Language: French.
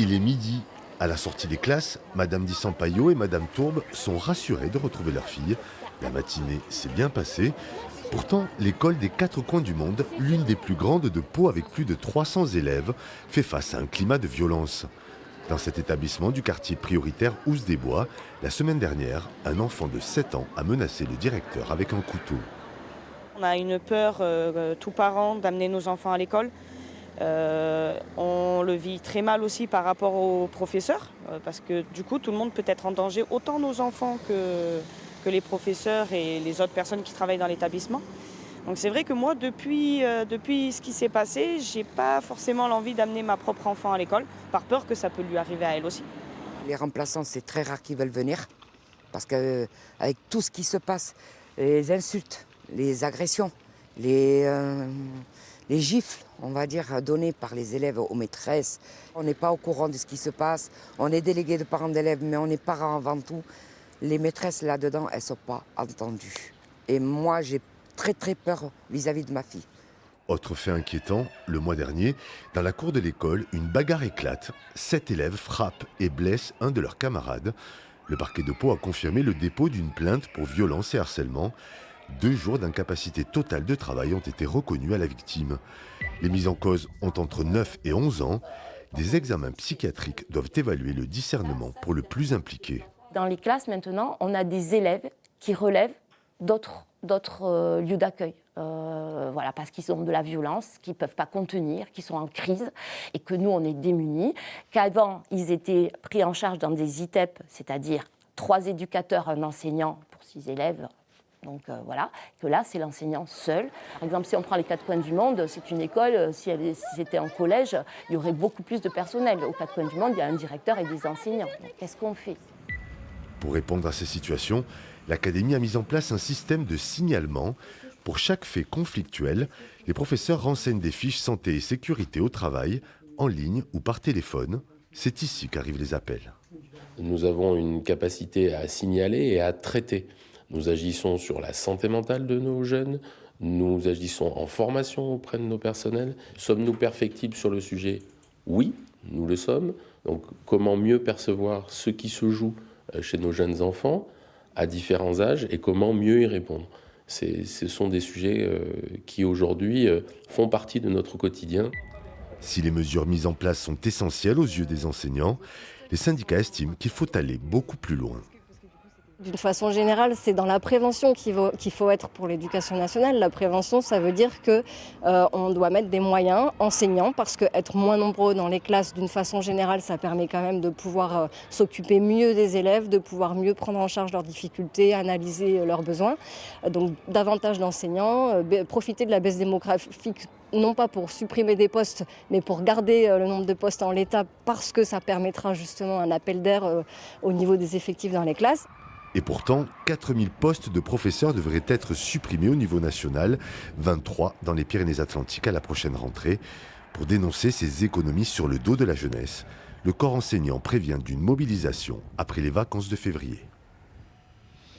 Il est midi. À la sortie des classes, Madame Di Sampaio et Madame Tourbe sont rassurées de retrouver leur fille. La matinée s'est bien passée. Pourtant, l'école des quatre coins du monde, l'une des plus grandes de Pau avec plus de 300 élèves, fait face à un climat de violence. Dans cet établissement du quartier prioritaire Ouse-des-Bois, la semaine dernière, un enfant de 7 ans a menacé le directeur avec un couteau. On a une peur, tous parents, d'amener nos enfants à l'école. On le vit très mal aussi par rapport aux professeurs, parce que du coup, tout le monde peut être en danger, autant nos enfants que les professeurs et les autres personnes qui travaillent dans l'établissement. Donc c'est vrai que moi, depuis ce qui s'est passé, j'ai pas forcément l'envie d'amener ma propre enfant à l'école, par peur que ça peut lui arriver à elle aussi. Les remplaçants, c'est très rare qu'ils veulent venir, parce qu'avec tout ce qui se passe, les insultes, les agressions, les gifles, on va dire, données par les élèves aux maîtresses. On n'est pas au courant de ce qui se passe. On est délégué de parents d'élèves, mais on est parents avant tout. Les maîtresses là-dedans, elles ne sont pas entendues. Et moi, j'ai très très peur vis-à-vis de ma fille. Autre fait inquiétant, le mois dernier, dans la cour de l'école, une bagarre éclate. 7 élèves frappent et blessent un de leurs camarades. Le parquet de Pau a confirmé le dépôt d'une plainte pour violence et harcèlement. 2 jours d'incapacité totale de travail ont été reconnus à la victime. Les mises en cause ont entre 9 et 11 ans. Des examens psychiatriques doivent évaluer le discernement pour le plus impliqué. Dans les classes maintenant, on a des élèves qui relèvent d'autres lieux d'accueil. Voilà, parce qu'ils ont de la violence, qu'ils ne peuvent pas contenir, qu'ils sont en crise et que nous, on est démunis. Qu'avant, ils étaient pris en charge dans des ITEP, c'est-à-dire 3 éducateurs, un enseignant pour 6 élèves. Donc voilà, que là, c'est l'enseignant seul. Par exemple, si on prend les quatre coins du monde, c'est une école, si c'était en collège, il y aurait beaucoup plus de personnel. Aux quatre coins du monde, il y a un directeur et des enseignants. Donc, qu'est-ce qu'on fait ? Pour répondre à ces situations, l'Académie a mis en place un système de signalement. Pour chaque fait conflictuel, les professeurs renseignent des fiches santé et sécurité au travail, en ligne ou par téléphone. C'est ici qu'arrivent les appels. Nous avons une capacité à signaler et à traiter. Nous agissons sur la santé mentale de nos jeunes, nous agissons en formation auprès de nos personnels. Sommes-nous perfectibles sur le sujet ? Oui, nous le sommes. Donc comment mieux percevoir ce qui se joue chez nos jeunes enfants à différents âges et comment mieux y répondre ? Ce sont des sujets qui aujourd'hui font partie de notre quotidien. Si les mesures mises en place sont essentielles aux yeux des enseignants, les syndicats estiment qu'il faut aller beaucoup plus loin. D'une façon générale, c'est dans la prévention qu'il faut être pour l'éducation nationale. La prévention, ça veut dire qu'on doit mettre des moyens enseignants parce qu'être moins nombreux dans les classes, d'une façon générale, ça permet quand même de pouvoir s'occuper mieux des élèves, de pouvoir mieux prendre en charge leurs difficultés, analyser leurs besoins. Donc davantage d'enseignants, profiter de la baisse démographique, non pas pour supprimer des postes, mais pour garder le nombre de postes en l'état parce que ça permettra justement un appel d'air au niveau des effectifs dans les classes. Et pourtant, 4000 postes de professeurs devraient être supprimés au niveau national, 23 dans les Pyrénées-Atlantiques à la prochaine rentrée. Pour dénoncer ces économies sur le dos de la jeunesse, le corps enseignant prévient d'une mobilisation après les vacances de février.